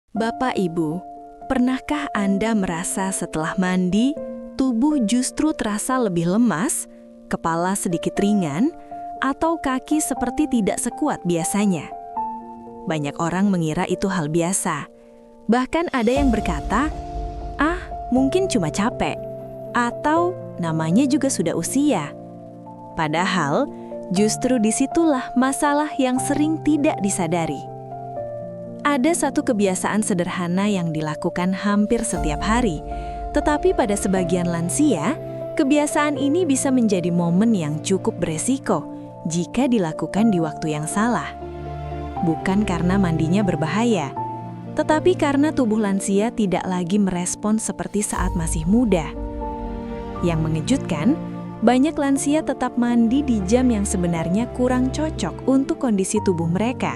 Bapak Ibu, pernahkah Anda merasa setelah mandi, tubuh justru terasa lebih lemas, kepala sedikit ringan, atau kaki seperti tidak sekuat biasanya? Banyak orang mengira itu hal biasa. Bahkan ada yang berkata, mungkin cuma capek, atau namanya juga sudah usia. Padahal, justru disitulah masalah yang sering tidak disadari. Ada satu kebiasaan sederhana yang dilakukan hampir setiap hari, tetapi pada sebagian lansia, kebiasaan ini bisa menjadi momen yang cukup beresiko jika dilakukan di waktu yang salah. Bukan karena mandinya berbahaya, tetapi karena tubuh lansia tidak lagi merespon seperti saat masih muda. Yang mengejutkan, banyak lansia tetap mandi di jam yang sebenarnya kurang cocok untuk kondisi tubuh mereka.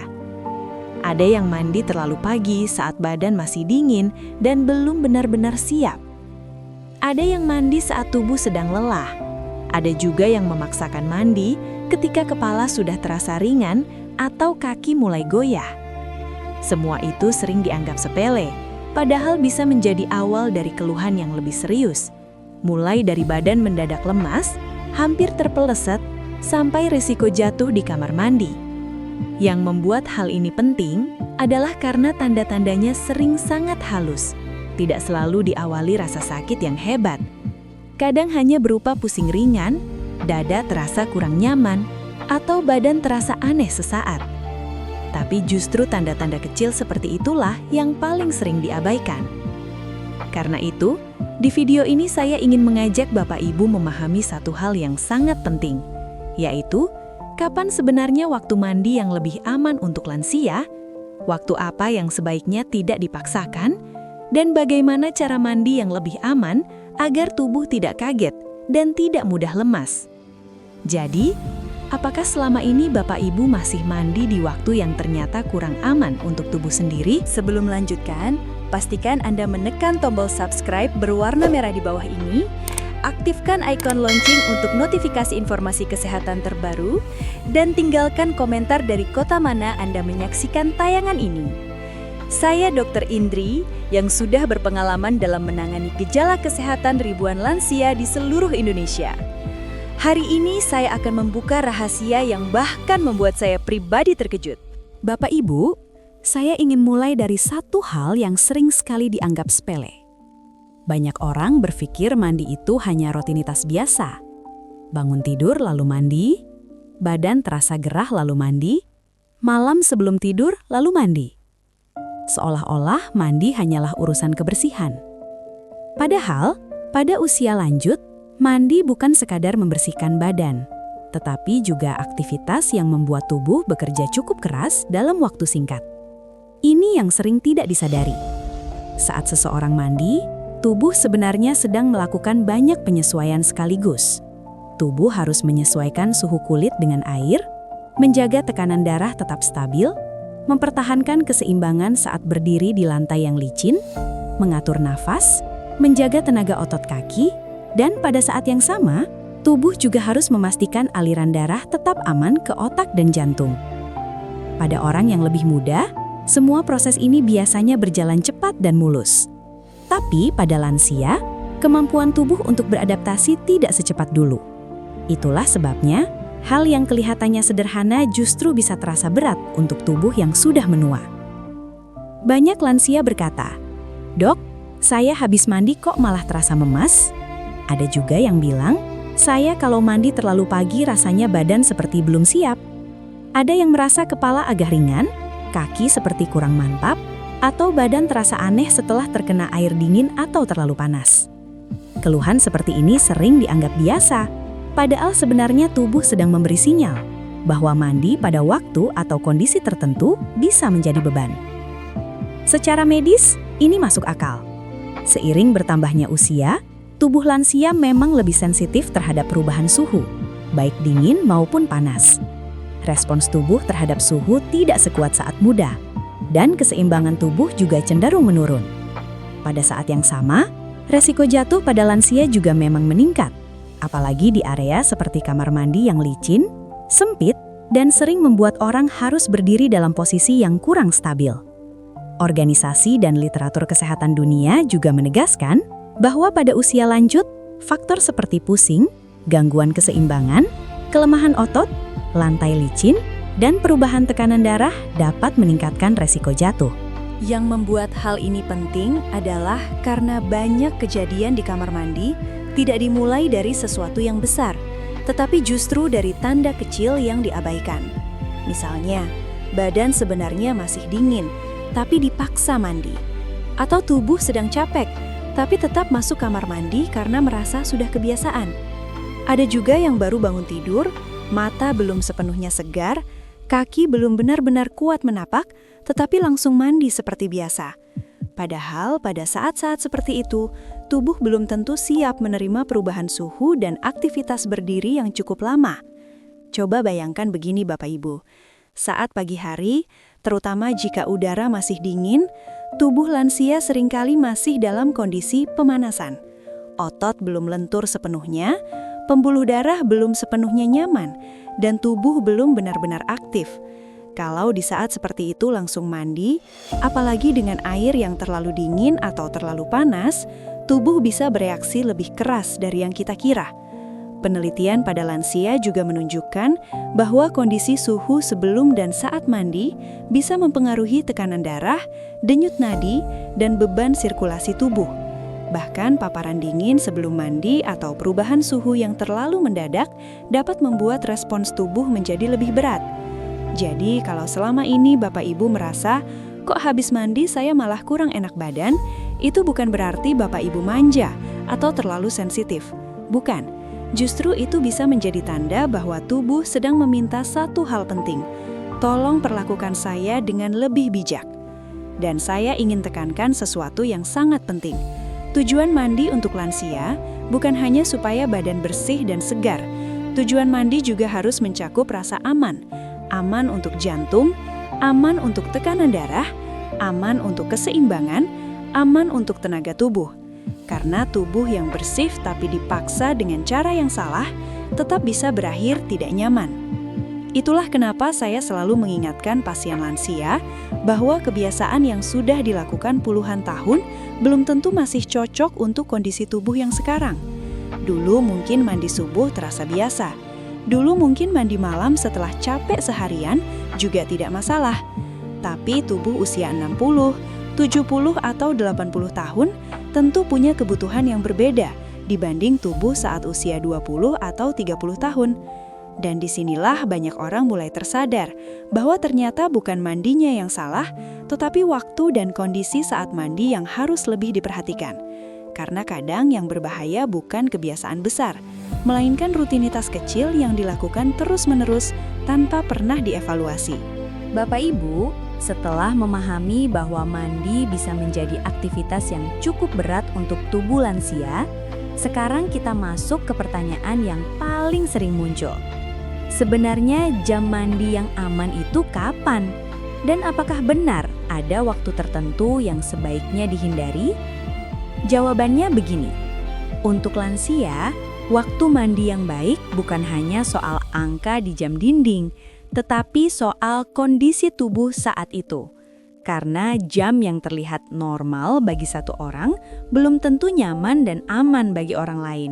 Ada yang mandi terlalu pagi saat badan masih dingin dan belum benar-benar siap. Ada yang mandi saat tubuh sedang lelah. Ada juga yang memaksakan mandi ketika kepala sudah terasa ringan atau kaki mulai goyah. Semua itu sering dianggap sepele, padahal bisa menjadi awal dari keluhan yang lebih serius. Mulai dari badan mendadak lemas, hampir terpeleset, sampai risiko jatuh di kamar mandi. Yang membuat hal ini penting adalah karena tanda-tandanya sering sangat halus, tidak selalu diawali rasa sakit yang hebat. Kadang hanya berupa pusing ringan, dada terasa kurang nyaman, atau badan terasa aneh sesaat. Tapi justru tanda-tanda kecil seperti itulah yang paling sering diabaikan. Karena itu, di video ini saya ingin mengajak Bapak Ibu memahami satu hal yang sangat penting, yaitu kapan sebenarnya waktu mandi yang lebih aman untuk lansia, waktu apa yang sebaiknya tidak dipaksakan, dan bagaimana cara mandi yang lebih aman agar tubuh tidak kaget dan tidak mudah lemas. Jadi, apakah selama ini Bapak Ibu masih mandi di waktu yang ternyata kurang aman untuk tubuh sendiri? Sebelum melanjutkan, pastikan Anda menekan tombol subscribe berwarna merah di bawah ini, aktifkan ikon lonceng untuk notifikasi informasi kesehatan terbaru, dan tinggalkan komentar dari kota mana Anda menyaksikan tayangan ini. Saya Dr. Indri, yang sudah berpengalaman dalam menangani gejala kesehatan ribuan lansia di seluruh Indonesia. Hari ini saya akan membuka rahasia yang bahkan membuat saya pribadi terkejut. Bapak Ibu, saya ingin mulai dari satu hal yang sering sekali dianggap sepele. Banyak orang berpikir mandi itu hanya rutinitas biasa. Bangun tidur lalu mandi, badan terasa gerah lalu mandi, malam sebelum tidur lalu mandi. Seolah-olah mandi hanyalah urusan kebersihan. Padahal, pada usia lanjut, mandi bukan sekadar membersihkan badan, tetapi juga aktivitas yang membuat tubuh bekerja cukup keras dalam waktu singkat. Ini yang sering tidak disadari. Saat seseorang mandi, tubuh sebenarnya sedang melakukan banyak penyesuaian sekaligus. Tubuh harus menyesuaikan suhu kulit dengan air, menjaga tekanan darah tetap stabil, mempertahankan keseimbangan saat berdiri di lantai yang licin, mengatur nafas, menjaga tenaga otot kaki, dan pada saat yang sama, tubuh juga harus memastikan aliran darah tetap aman ke otak dan jantung. Pada orang yang lebih muda, semua proses ini biasanya berjalan cepat dan mulus. Tapi pada lansia, kemampuan tubuh untuk beradaptasi tidak secepat dulu. Itulah sebabnya, hal yang kelihatannya sederhana justru bisa terasa berat untuk tubuh yang sudah menua. Banyak lansia berkata, "Dok, saya habis mandi kok malah terasa memas?" Ada juga yang bilang, "Saya kalau mandi terlalu pagi rasanya badan seperti belum siap." Ada yang merasa kepala agak ringan, kaki seperti kurang mantap, atau badan terasa aneh setelah terkena air dingin atau terlalu panas. Keluhan seperti ini sering dianggap biasa, padahal sebenarnya tubuh sedang memberi sinyal bahwa mandi pada waktu atau kondisi tertentu bisa menjadi beban. Secara medis, ini masuk akal. Seiring bertambahnya usia, tubuh lansia memang lebih sensitif terhadap perubahan suhu, baik dingin maupun panas. Respons tubuh terhadap suhu tidak sekuat saat muda, dan keseimbangan tubuh juga cenderung menurun. Pada saat yang sama, resiko jatuh pada lansia juga memang meningkat, apalagi di area seperti kamar mandi yang licin, sempit, dan sering membuat orang harus berdiri dalam posisi yang kurang stabil. Organisasi dan literatur kesehatan dunia juga menegaskan bahwa pada usia lanjut, faktor seperti pusing, gangguan keseimbangan, kelemahan otot, lantai licin, dan perubahan tekanan darah dapat meningkatkan resiko jatuh. Yang membuat hal ini penting adalah karena banyak kejadian di kamar mandi tidak dimulai dari sesuatu yang besar, tetapi justru dari tanda kecil yang diabaikan. Misalnya, badan sebenarnya masih dingin, tapi dipaksa mandi. Atau tubuh sedang capek, tapi tetap masuk kamar mandi karena merasa sudah kebiasaan. Ada juga yang baru bangun tidur, mata belum sepenuhnya segar, kaki belum benar-benar kuat menapak, tetapi langsung mandi seperti biasa. Padahal pada saat-saat seperti itu, tubuh belum tentu siap menerima perubahan suhu dan aktivitas berdiri yang cukup lama. Coba bayangkan begini Bapak Ibu, saat pagi hari, terutama jika udara masih dingin, tubuh lansia seringkali masih dalam kondisi pemanasan. Otot belum lentur sepenuhnya, pembuluh darah belum sepenuhnya nyaman, dan tubuh belum benar-benar aktif. Kalau di saat seperti itu langsung mandi, apalagi dengan air yang terlalu dingin atau terlalu panas, tubuh bisa bereaksi lebih keras dari yang kita kira. Penelitian pada lansia juga menunjukkan bahwa kondisi suhu sebelum dan saat mandi bisa mempengaruhi tekanan darah, denyut nadi, dan beban sirkulasi tubuh. Bahkan paparan dingin sebelum mandi atau perubahan suhu yang terlalu mendadak dapat membuat respons tubuh menjadi lebih berat. Jadi kalau selama ini Bapak Ibu merasa, kok habis mandi saya malah kurang enak badan, itu bukan berarti Bapak Ibu manja atau terlalu sensitif. Bukan. Justru itu bisa menjadi tanda bahwa tubuh sedang meminta satu hal penting. Tolong perlakukan saya dengan lebih bijak. Dan saya ingin tekankan sesuatu yang sangat penting. Tujuan mandi untuk lansia bukan hanya supaya badan bersih dan segar. Tujuan mandi juga harus mencakup rasa aman. Aman untuk jantung, aman untuk tekanan darah, aman untuk keseimbangan, aman untuk tenaga tubuh. Karena tubuh yang bersih tapi dipaksa dengan cara yang salah, tetap bisa berakhir tidak nyaman. Itulah kenapa saya selalu mengingatkan pasien lansia bahwa kebiasaan yang sudah dilakukan puluhan tahun belum tentu masih cocok untuk kondisi tubuh yang sekarang. Dulu mungkin mandi subuh terasa biasa. Dulu mungkin mandi malam setelah capek seharian juga tidak masalah. Tapi tubuh usia 60, 70 atau 80 tahun tentu punya kebutuhan yang berbeda dibanding tubuh saat usia 20 atau 30 tahun. Dan disinilah banyak orang mulai tersadar bahwa ternyata bukan mandinya yang salah, tetapi waktu dan kondisi saat mandi yang harus lebih diperhatikan. Karena kadang yang berbahaya bukan kebiasaan besar, melainkan rutinitas kecil yang dilakukan terus-menerus tanpa pernah dievaluasi. Bapak Ibu, setelah memahami bahwa mandi bisa menjadi aktivitas yang cukup berat untuk tubuh lansia, sekarang kita masuk ke pertanyaan yang paling sering muncul. Sebenarnya jam mandi yang aman itu kapan? Dan apakah benar ada waktu tertentu yang sebaiknya dihindari? Jawabannya begini. Untuk lansia, waktu mandi yang baik bukan hanya soal angka di jam dinding, tetapi soal kondisi tubuh saat itu. Karena jam yang terlihat normal bagi satu orang belum tentu nyaman dan aman bagi orang lain.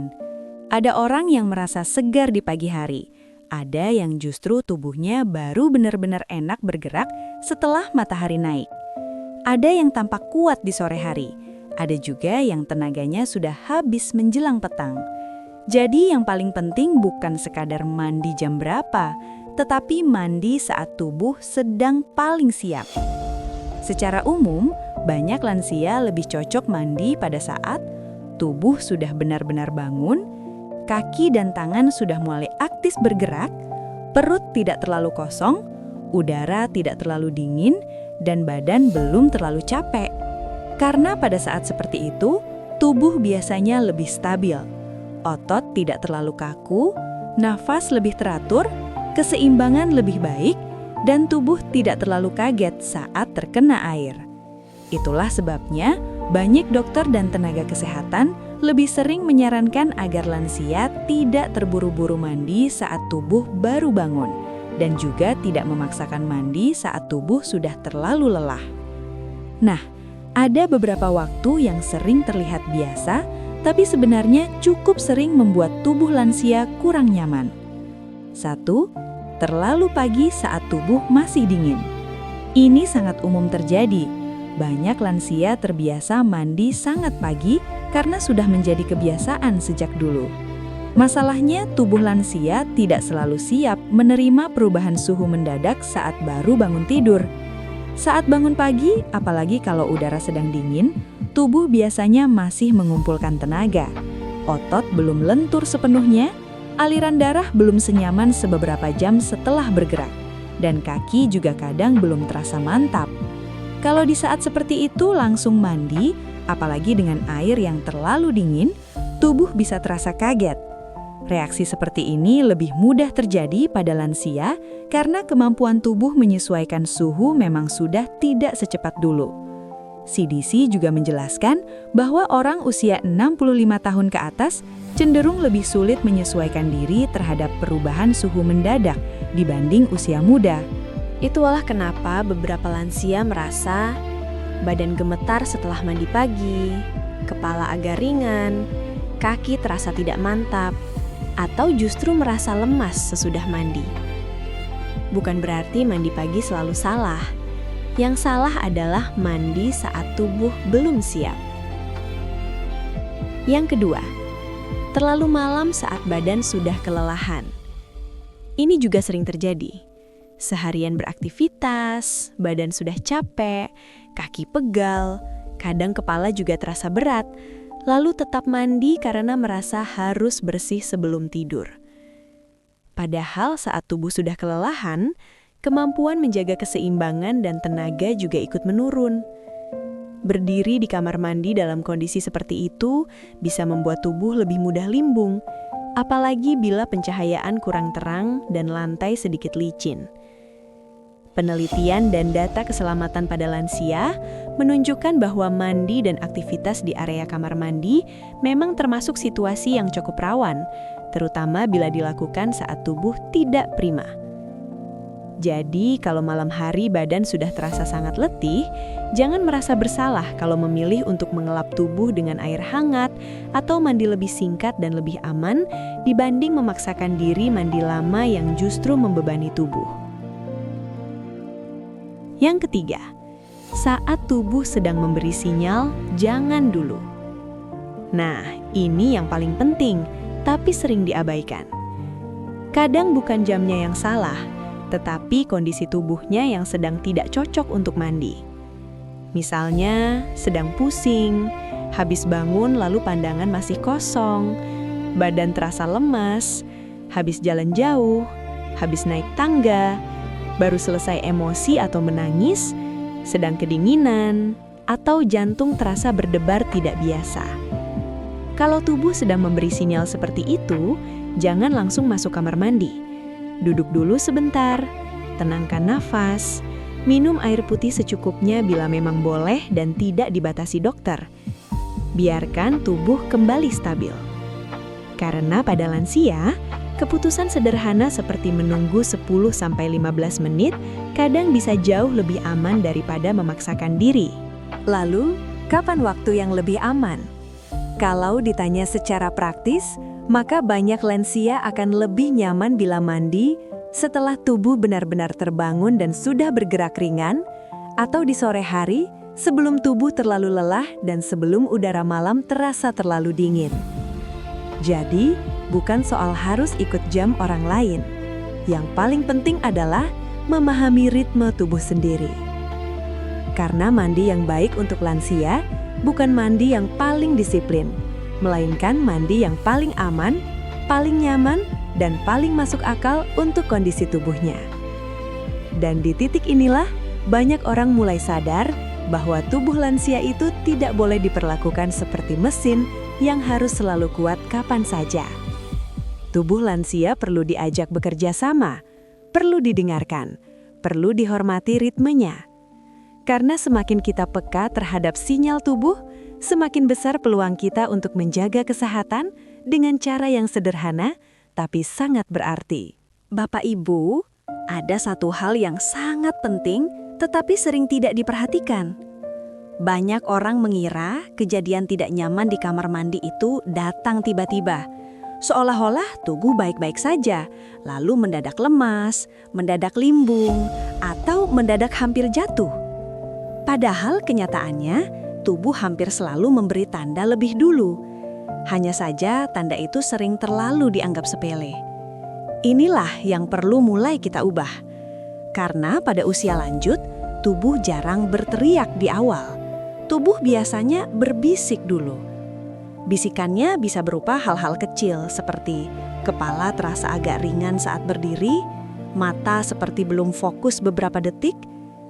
Ada orang yang merasa segar di pagi hari. Ada yang justru tubuhnya baru benar-benar enak bergerak setelah matahari naik. Ada yang tampak kuat di sore hari. Ada juga yang tenaganya sudah habis menjelang petang. Jadi yang paling penting bukan sekadar mandi jam berapa, tetapi mandi saat tubuh sedang paling siap. Secara umum, banyak lansia lebih cocok mandi pada saat tubuh sudah benar-benar bangun, kaki dan tangan sudah mulai aktif bergerak, perut tidak terlalu kosong, udara tidak terlalu dingin, dan badan belum terlalu capek. Karena pada saat seperti itu, tubuh biasanya lebih stabil, otot tidak terlalu kaku, nafas lebih teratur, keseimbangan lebih baik, dan tubuh tidak terlalu kaget saat terkena air. Itulah sebabnya banyak dokter dan tenaga kesehatan lebih sering menyarankan agar lansia tidak terburu-buru mandi saat tubuh baru bangun, dan juga tidak memaksakan mandi saat tubuh sudah terlalu lelah. Nah, ada beberapa waktu yang sering terlihat biasa, tapi sebenarnya cukup sering membuat tubuh lansia kurang nyaman. 1. Terlalu pagi saat tubuh masih dingin. Ini sangat umum terjadi. Banyak lansia terbiasa mandi sangat pagi karena sudah menjadi kebiasaan sejak dulu. Masalahnya, tubuh lansia tidak selalu siap menerima perubahan suhu mendadak saat baru bangun tidur. Saat bangun pagi, apalagi kalau udara sedang dingin, tubuh biasanya masih mengumpulkan tenaga. Otot belum lentur sepenuhnya, aliran darah belum senyaman sebeberapa jam setelah bergerak, dan kaki juga kadang belum terasa mantap. Kalau di saat seperti itu langsung mandi, apalagi dengan air yang terlalu dingin, tubuh bisa terasa kaget. Reaksi seperti ini lebih mudah terjadi pada lansia karena kemampuan tubuh menyesuaikan suhu memang sudah tidak secepat dulu. CDC juga menjelaskan bahwa orang usia 65 tahun ke atas cenderung lebih sulit menyesuaikan diri terhadap perubahan suhu mendadak dibanding usia muda. Itulah kenapa beberapa lansia merasa badan gemetar setelah mandi pagi, kepala agak ringan, kaki terasa tidak mantap, atau justru merasa lemas sesudah mandi. Bukan berarti mandi pagi selalu salah. Yang salah adalah mandi saat tubuh belum siap. Yang kedua, terlalu malam saat badan sudah kelelahan. Ini juga sering terjadi. Seharian beraktivitas, badan sudah capek, kaki pegal, kadang kepala juga terasa berat, lalu tetap mandi karena merasa harus bersih sebelum tidur. Padahal saat tubuh sudah kelelahan, kemampuan menjaga keseimbangan dan tenaga juga ikut menurun. Berdiri di kamar mandi dalam kondisi seperti itu bisa membuat tubuh lebih mudah limbung, apalagi bila pencahayaan kurang terang dan lantai sedikit licin. Penelitian dan data keselamatan pada lansia menunjukkan bahwa mandi dan aktivitas di area kamar mandi memang termasuk situasi yang cukup rawan, terutama bila dilakukan saat tubuh tidak prima. Jadi, kalau malam hari badan sudah terasa sangat letih, jangan merasa bersalah kalau memilih untuk mengelap tubuh dengan air hangat atau mandi lebih singkat dan lebih aman dibanding memaksakan diri mandi lama yang justru membebani tubuh. Yang ketiga, saat tubuh sedang memberi sinyal, jangan dulu. Nah, ini yang paling penting, tapi sering diabaikan. Kadang bukan jamnya yang salah, tetapi kondisi tubuhnya yang sedang tidak cocok untuk mandi. Misalnya, sedang pusing, habis bangun lalu pandangan masih kosong, badan terasa lemas, habis jalan jauh, habis naik tangga, baru selesai emosi atau menangis, sedang kedinginan, atau jantung terasa berdebar tidak biasa. Kalau tubuh sedang memberi sinyal seperti itu, jangan langsung masuk kamar mandi. Duduk dulu sebentar, tenangkan nafas, minum air putih secukupnya bila memang boleh dan tidak dibatasi dokter. Biarkan tubuh kembali stabil. Karena pada lansia, keputusan sederhana seperti menunggu 10-15 menit kadang bisa jauh lebih aman daripada memaksakan diri. Lalu, kapan waktu yang lebih aman? Kalau ditanya secara praktis, maka banyak lansia akan lebih nyaman bila mandi setelah tubuh benar-benar terbangun dan sudah bergerak ringan, atau di sore hari sebelum tubuh terlalu lelah dan sebelum udara malam terasa terlalu dingin. Jadi, bukan soal harus ikut jam orang lain. Yang paling penting adalah memahami ritme tubuh sendiri. Karena mandi yang baik untuk lansia bukan mandi yang paling disiplin, melainkan mandi yang paling aman, paling nyaman, dan paling masuk akal untuk kondisi tubuhnya. Dan di titik inilah banyak orang mulai sadar bahwa tubuh lansia itu tidak boleh diperlakukan seperti mesin yang harus selalu kuat kapan saja. Tubuh lansia perlu diajak bekerja sama, perlu didengarkan, perlu dihormati ritmenya. Karena semakin kita peka terhadap sinyal tubuh, semakin besar peluang kita untuk menjaga kesehatan dengan cara yang sederhana tapi sangat berarti. Bapak Ibu, ada satu hal yang sangat penting tetapi sering tidak diperhatikan. Banyak orang mengira kejadian tidak nyaman di kamar mandi itu datang tiba-tiba. Seolah-olah tubuh baik-baik saja, lalu mendadak lemas, mendadak limbung, atau mendadak hampir jatuh. Padahal kenyataannya, tubuh hampir selalu memberi tanda lebih dulu. Hanya saja tanda itu sering terlalu dianggap sepele. Inilah yang perlu mulai kita ubah. Karena pada usia lanjut, tubuh jarang berteriak di awal. Tubuh biasanya berbisik dulu. Bisikannya bisa berupa hal-hal kecil seperti kepala terasa agak ringan saat berdiri, mata seperti belum fokus beberapa detik,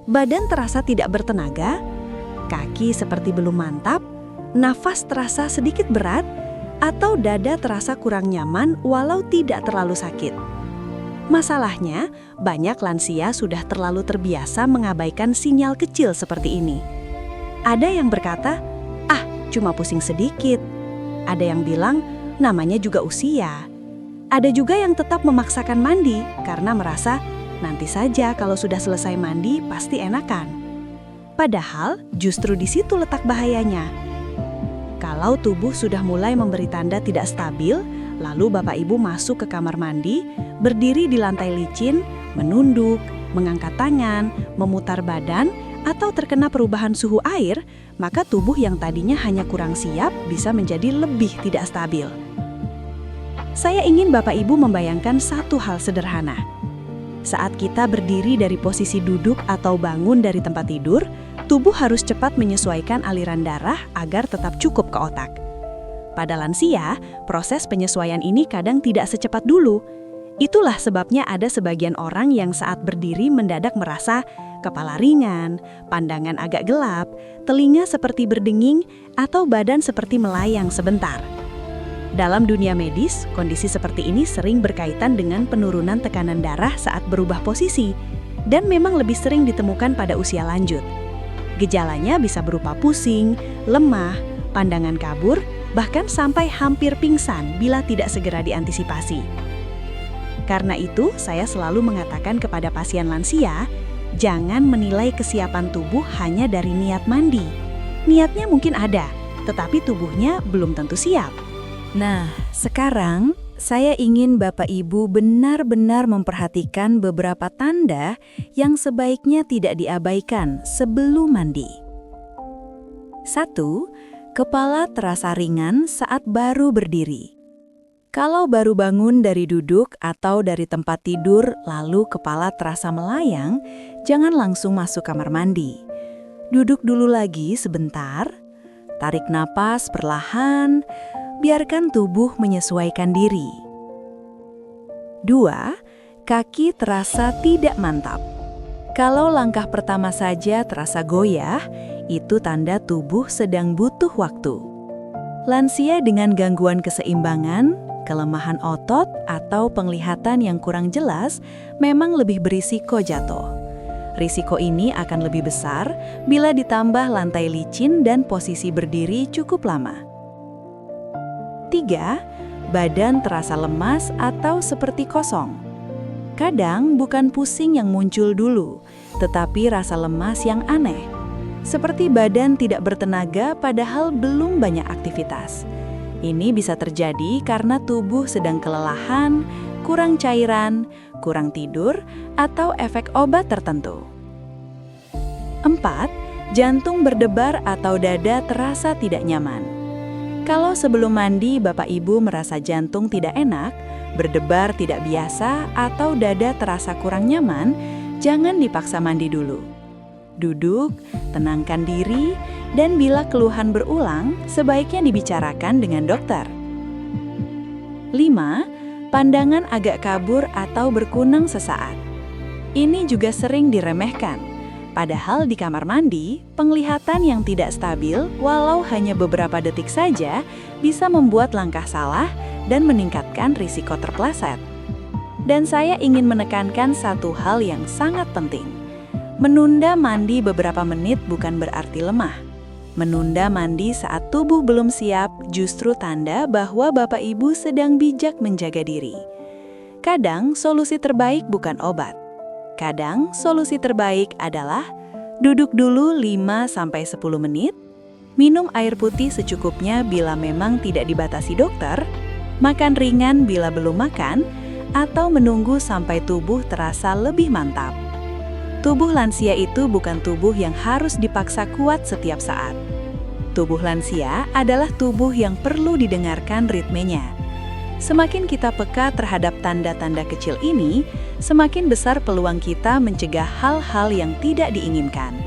badan terasa tidak bertenaga, kaki seperti belum mantap, nafas terasa sedikit berat, atau dada terasa kurang nyaman walau tidak terlalu sakit. Masalahnya, banyak lansia sudah terlalu terbiasa mengabaikan sinyal kecil seperti ini. Ada yang berkata, cuma pusing sedikit. Ada yang bilang, namanya juga usia. Ada juga yang tetap memaksakan mandi karena merasa, nanti saja kalau sudah selesai mandi pasti enakan. Padahal justru di situ letak bahayanya. Kalau tubuh sudah mulai memberi tanda tidak stabil, lalu Bapak Ibu masuk ke kamar mandi, berdiri di lantai licin, menunduk, mengangkat tangan, memutar badan, atau terkena perubahan suhu air, maka tubuh yang tadinya hanya kurang siap bisa menjadi lebih tidak stabil. Saya ingin Bapak Ibu membayangkan satu hal sederhana. Saat kita berdiri dari posisi duduk atau bangun dari tempat tidur, tubuh harus cepat menyesuaikan aliran darah agar tetap cukup ke otak. Pada lansia, proses penyesuaian ini kadang tidak secepat dulu. Itulah sebabnya ada sebagian orang yang saat berdiri mendadak merasa kepala ringan, pandangan agak gelap, telinga seperti berdenging, atau badan seperti melayang sebentar. Dalam dunia medis, kondisi seperti ini sering berkaitan dengan penurunan tekanan darah saat berubah posisi, dan memang lebih sering ditemukan pada usia lanjut. Gejalanya bisa berupa pusing, lemah, pandangan kabur, bahkan sampai hampir pingsan bila tidak segera diantisipasi. Karena itu, saya selalu mengatakan kepada pasien lansia, jangan menilai kesiapan tubuh hanya dari niat mandi. Niatnya mungkin ada, tetapi tubuhnya belum tentu siap. Nah, sekarang saya ingin Bapak Ibu benar-benar memperhatikan beberapa tanda yang sebaiknya tidak diabaikan sebelum mandi. 1. Kepala terasa ringan saat baru berdiri. Kalau baru bangun dari duduk atau dari tempat tidur lalu kepala terasa melayang, jangan langsung masuk kamar mandi. Duduk dulu lagi sebentar, tarik napas perlahan, biarkan tubuh menyesuaikan diri. 2. Kaki terasa tidak mantap. Kalau langkah pertama saja terasa goyah, itu tanda tubuh sedang butuh waktu. Lansia dengan gangguan keseimbangan, kelemahan otot, atau penglihatan yang kurang jelas memang lebih berisiko jatuh. Risiko ini akan lebih besar bila ditambah lantai licin dan posisi berdiri cukup lama. 3. Badan terasa lemas atau seperti kosong. Kadang bukan pusing yang muncul dulu, tetapi rasa lemas yang aneh. Seperti badan tidak bertenaga padahal belum banyak aktivitas. Ini bisa terjadi karena tubuh sedang kelelahan, kurang cairan, kurang tidur, atau efek obat tertentu. 4. Jantung berdebar atau dada terasa tidak nyaman. Kalau sebelum mandi Bapak Ibu merasa jantung tidak enak, berdebar tidak biasa, atau dada terasa kurang nyaman, jangan dipaksa mandi dulu. Duduk, tenangkan diri, dan bila keluhan berulang, sebaiknya dibicarakan dengan dokter. 5. Pandangan agak kabur atau berkunang sesaat. Ini juga sering diremehkan. Padahal di kamar mandi, penglihatan yang tidak stabil, walau hanya beberapa detik saja, bisa membuat langkah salah dan meningkatkan risiko terpeleset. Dan saya ingin menekankan satu hal yang sangat penting. Menunda mandi beberapa menit bukan berarti lemah. Menunda mandi saat tubuh belum siap justru tanda bahwa Bapak Ibu sedang bijak menjaga diri. Kadang solusi terbaik bukan obat. Kadang solusi terbaik adalah Duduk dulu 5-10 menit, minum air putih secukupnya bila memang tidak dibatasi dokter, makan ringan bila belum makan, atau menunggu sampai tubuh terasa lebih mantap. Tubuh lansia itu bukan tubuh yang harus dipaksa kuat setiap saat. Tubuh lansia adalah tubuh yang perlu didengarkan ritmenya. Semakin kita peka terhadap tanda-tanda kecil ini, semakin besar peluang kita mencegah hal-hal yang tidak diinginkan.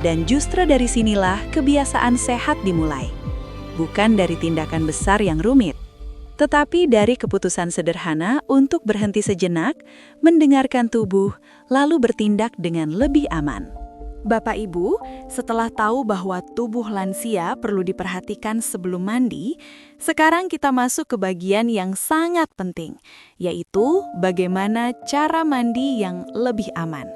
Dan justru dari sinilah kebiasaan sehat dimulai. Bukan dari tindakan besar yang rumit, tetapi dari keputusan sederhana untuk berhenti sejenak, mendengarkan tubuh, lalu bertindak dengan lebih aman. Bapak Ibu, setelah tahu bahwa tubuh lansia perlu diperhatikan sebelum mandi, sekarang kita masuk ke bagian yang sangat penting, yaitu bagaimana cara mandi yang lebih aman.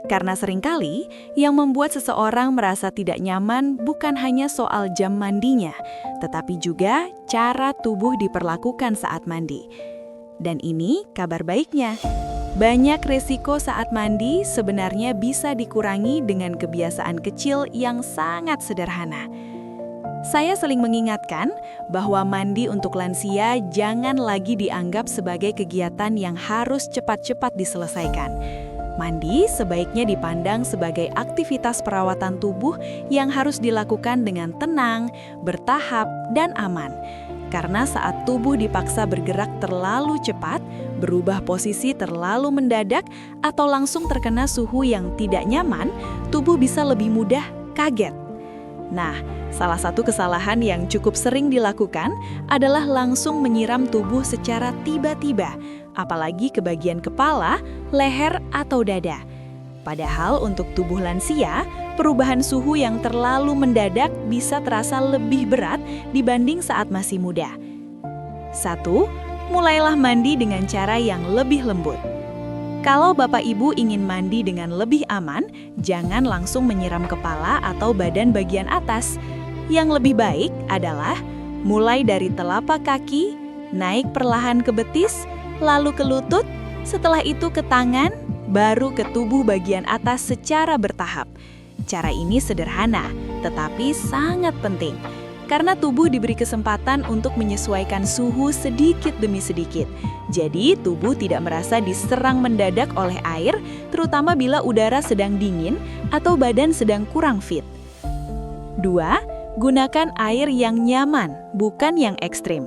Karena seringkali yang membuat seseorang merasa tidak nyaman bukan hanya soal jam mandinya, tetapi juga cara tubuh diperlakukan saat mandi. Dan ini kabar baiknya. Banyak resiko saat mandi sebenarnya bisa dikurangi dengan kebiasaan kecil yang sangat sederhana. Saya sering mengingatkan bahwa mandi untuk lansia jangan lagi dianggap sebagai kegiatan yang harus cepat-cepat diselesaikan. Mandi sebaiknya dipandang sebagai aktivitas perawatan tubuh yang harus dilakukan dengan tenang, bertahap, dan aman. Karena saat tubuh dipaksa bergerak terlalu cepat, berubah posisi terlalu mendadak, atau langsung terkena suhu yang tidak nyaman, tubuh bisa lebih mudah kaget. Nah, salah satu kesalahan yang cukup sering dilakukan adalah langsung menyiram tubuh secara tiba-tiba, apalagi ke bagian kepala, leher, atau dada. Padahal untuk tubuh lansia, perubahan suhu yang terlalu mendadak bisa terasa lebih berat dibanding saat masih muda. 1. Mulailah mandi dengan cara yang lebih lembut. Kalau Bapak Ibu ingin mandi dengan lebih aman, jangan langsung menyiram kepala atau badan bagian atas. Yang lebih baik adalah mulai dari telapak kaki, naik perlahan ke betis, lalu ke lutut, setelah itu ke tangan, baru ke tubuh bagian atas secara bertahap. Cara ini sederhana, tetapi sangat penting. Karena tubuh diberi kesempatan untuk menyesuaikan suhu sedikit demi sedikit. Jadi, tubuh tidak merasa diserang mendadak oleh air, terutama bila udara sedang dingin atau badan sedang kurang fit. 2. Gunakan air yang nyaman, bukan yang ekstrim.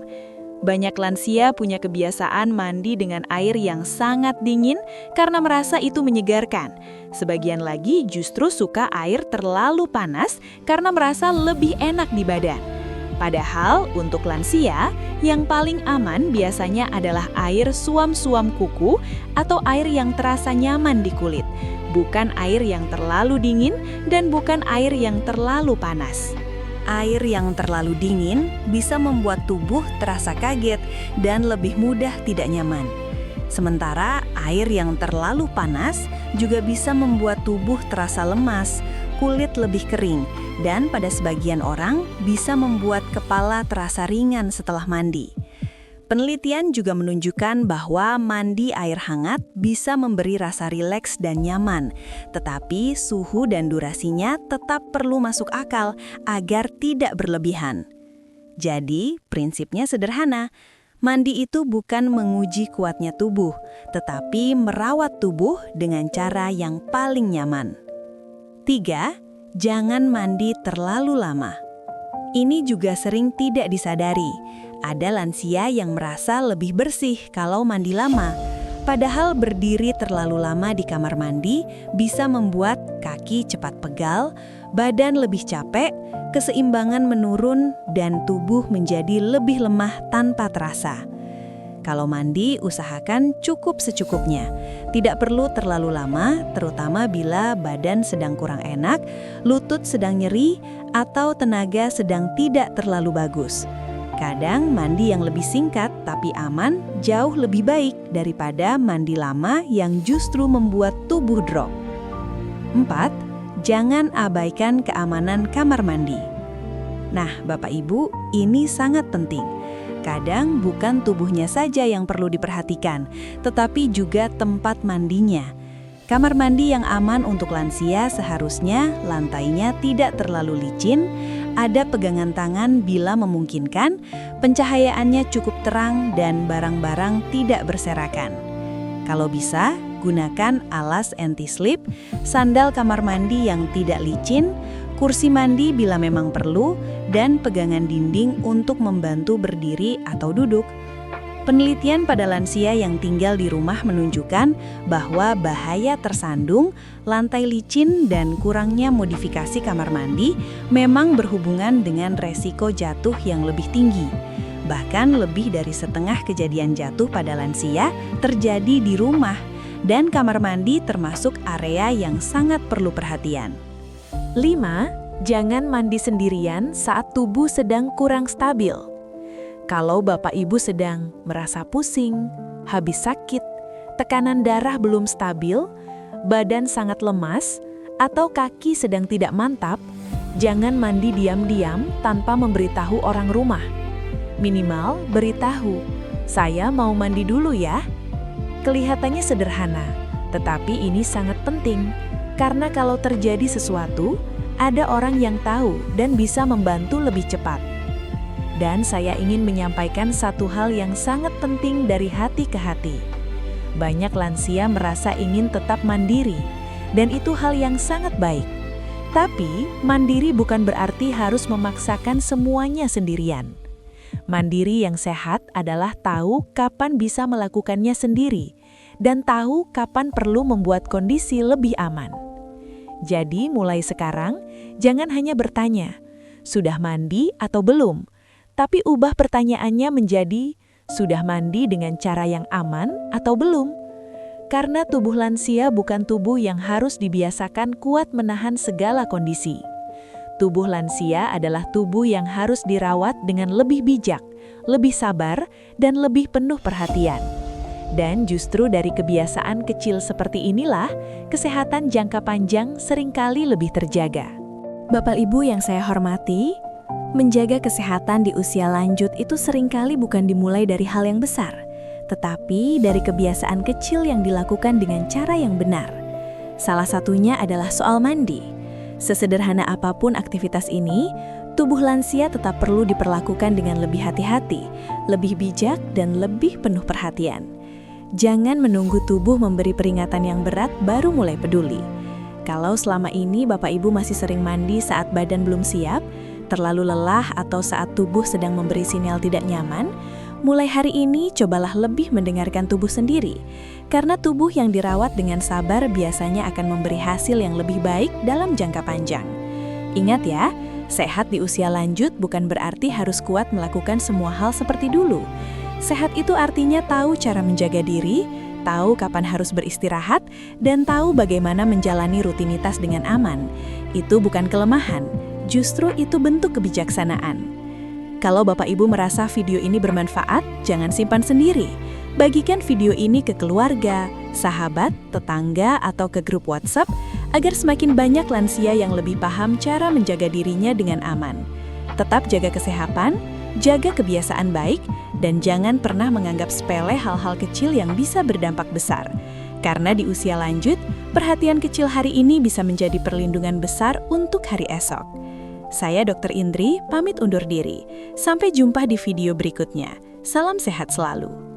Banyak lansia punya kebiasaan mandi dengan air yang sangat dingin karena merasa itu menyegarkan. Sebagian lagi justru suka air terlalu panas karena merasa lebih enak di badan. Padahal untuk lansia, yang paling aman biasanya adalah air suam-suam kuku atau air yang terasa nyaman di kulit, bukan air yang terlalu dingin dan bukan air yang terlalu panas. Air yang terlalu dingin bisa membuat tubuh terasa kaget dan lebih mudah tidak nyaman. Sementara air yang terlalu panas juga bisa membuat tubuh terasa lemas, kulit lebih kering, dan pada sebagian orang bisa membuat kepala terasa ringan setelah mandi. Penelitian juga menunjukkan bahwa mandi air hangat bisa memberi rasa rileks dan nyaman, tetapi suhu dan durasinya tetap perlu masuk akal agar tidak berlebihan. Jadi, prinsipnya sederhana. Mandi itu bukan menguji kuatnya tubuh, tetapi merawat tubuh dengan cara yang paling nyaman. 3. Jangan mandi terlalu lama. Ini juga sering tidak disadari. Ada lansia yang merasa lebih bersih kalau mandi lama. Padahal berdiri terlalu lama di kamar mandi bisa membuat kaki cepat pegal, badan lebih capek, keseimbangan menurun, dan tubuh menjadi lebih lemah tanpa terasa. Kalau mandi, usahakan cukup secukupnya. Tidak perlu terlalu lama, terutama bila badan sedang kurang enak, lutut sedang nyeri, atau tenaga sedang tidak terlalu bagus. Kadang mandi yang lebih singkat tapi aman jauh lebih baik daripada mandi lama yang justru membuat tubuh drop. 4. Jangan abaikan keamanan kamar mandi. Nah, Bapak Ibu, ini sangat penting. Kadang bukan tubuhnya saja yang perlu diperhatikan, tetapi juga tempat mandinya. Kamar mandi yang aman untuk lansia seharusnya lantainya tidak terlalu licin, ada pegangan tangan bila memungkinkan, pencahayaannya cukup terang dan barang-barang tidak berserakan. Kalau bisa, gunakan alas anti-slip, sandal kamar mandi yang tidak licin, kursi mandi bila memang perlu, dan pegangan dinding untuk membantu berdiri atau duduk. Penelitian pada lansia yang tinggal di rumah menunjukkan bahwa bahaya tersandung, lantai licin, dan kurangnya modifikasi kamar mandi memang berhubungan dengan resiko jatuh yang lebih tinggi. Bahkan lebih dari setengah kejadian jatuh pada lansia terjadi di rumah, dan kamar mandi termasuk area yang sangat perlu perhatian. 5. Jangan mandi sendirian saat tubuh sedang kurang stabil. Kalau Bapak Ibu sedang merasa pusing, habis sakit, tekanan darah belum stabil, badan sangat lemas, atau kaki sedang tidak mantap, jangan mandi diam-diam tanpa memberitahu orang rumah. Minimal beritahu, "Saya mau mandi dulu ya." Kelihatannya sederhana, tetapi ini sangat penting, karena kalau terjadi sesuatu, ada orang yang tahu dan bisa membantu lebih cepat. Dan saya ingin menyampaikan satu hal yang sangat penting dari hati ke hati. Banyak lansia merasa ingin tetap mandiri, dan itu hal yang sangat baik. Tapi, mandiri bukan berarti harus memaksakan semuanya sendirian. Mandiri yang sehat adalah tahu kapan bisa melakukannya sendiri, dan tahu kapan perlu membuat kondisi lebih aman. Jadi, mulai sekarang, jangan hanya bertanya, "Sudah mandi atau belum?" Tapi ubah pertanyaannya menjadi, "Sudah mandi dengan cara yang aman atau belum?" Karena tubuh lansia bukan tubuh yang harus dibiasakan kuat menahan segala kondisi. Tubuh lansia adalah tubuh yang harus dirawat dengan lebih bijak, lebih sabar, dan lebih penuh perhatian. Dan justru dari kebiasaan kecil seperti inilah, kesehatan jangka panjang seringkali lebih terjaga. Bapak Ibu yang saya hormati, menjaga kesehatan di usia lanjut itu seringkali bukan dimulai dari hal yang besar, tetapi dari kebiasaan kecil yang dilakukan dengan cara yang benar. Salah satunya adalah soal mandi. Sesederhana apapun aktivitas ini, tubuh lansia tetap perlu diperlakukan dengan lebih hati-hati, lebih bijak, dan lebih penuh perhatian. Jangan menunggu tubuh memberi peringatan yang berat baru mulai peduli. Kalau selama ini Bapak Ibu masih sering mandi saat badan belum siap, terlalu lelah, atau saat tubuh sedang memberi sinyal tidak nyaman, mulai hari ini cobalah lebih mendengarkan tubuh sendiri. Karena tubuh yang dirawat dengan sabar biasanya akan memberi hasil yang lebih baik dalam jangka panjang. Ingat ya, sehat di usia lanjut bukan berarti harus kuat melakukan semua hal seperti dulu. Sehat itu artinya tahu cara menjaga diri, tahu kapan harus beristirahat, dan tahu bagaimana menjalani rutinitas dengan aman. Itu bukan kelemahan. Justru itu bentuk kebijaksanaan. Kalau Bapak Ibu merasa video ini bermanfaat, jangan simpan sendiri. Bagikan video ini ke keluarga, sahabat, tetangga, atau ke grup WhatsApp agar semakin banyak lansia yang lebih paham cara menjaga dirinya dengan aman. Tetap jaga kesehatan, jaga kebiasaan baik, dan jangan pernah menganggap sepele hal-hal kecil yang bisa berdampak besar. Karena di usia lanjut, perhatian kecil hari ini bisa menjadi perlindungan besar untuk hari esok. Saya Dr. Indri, pamit undur diri. Sampai jumpa di video berikutnya. Salam sehat selalu.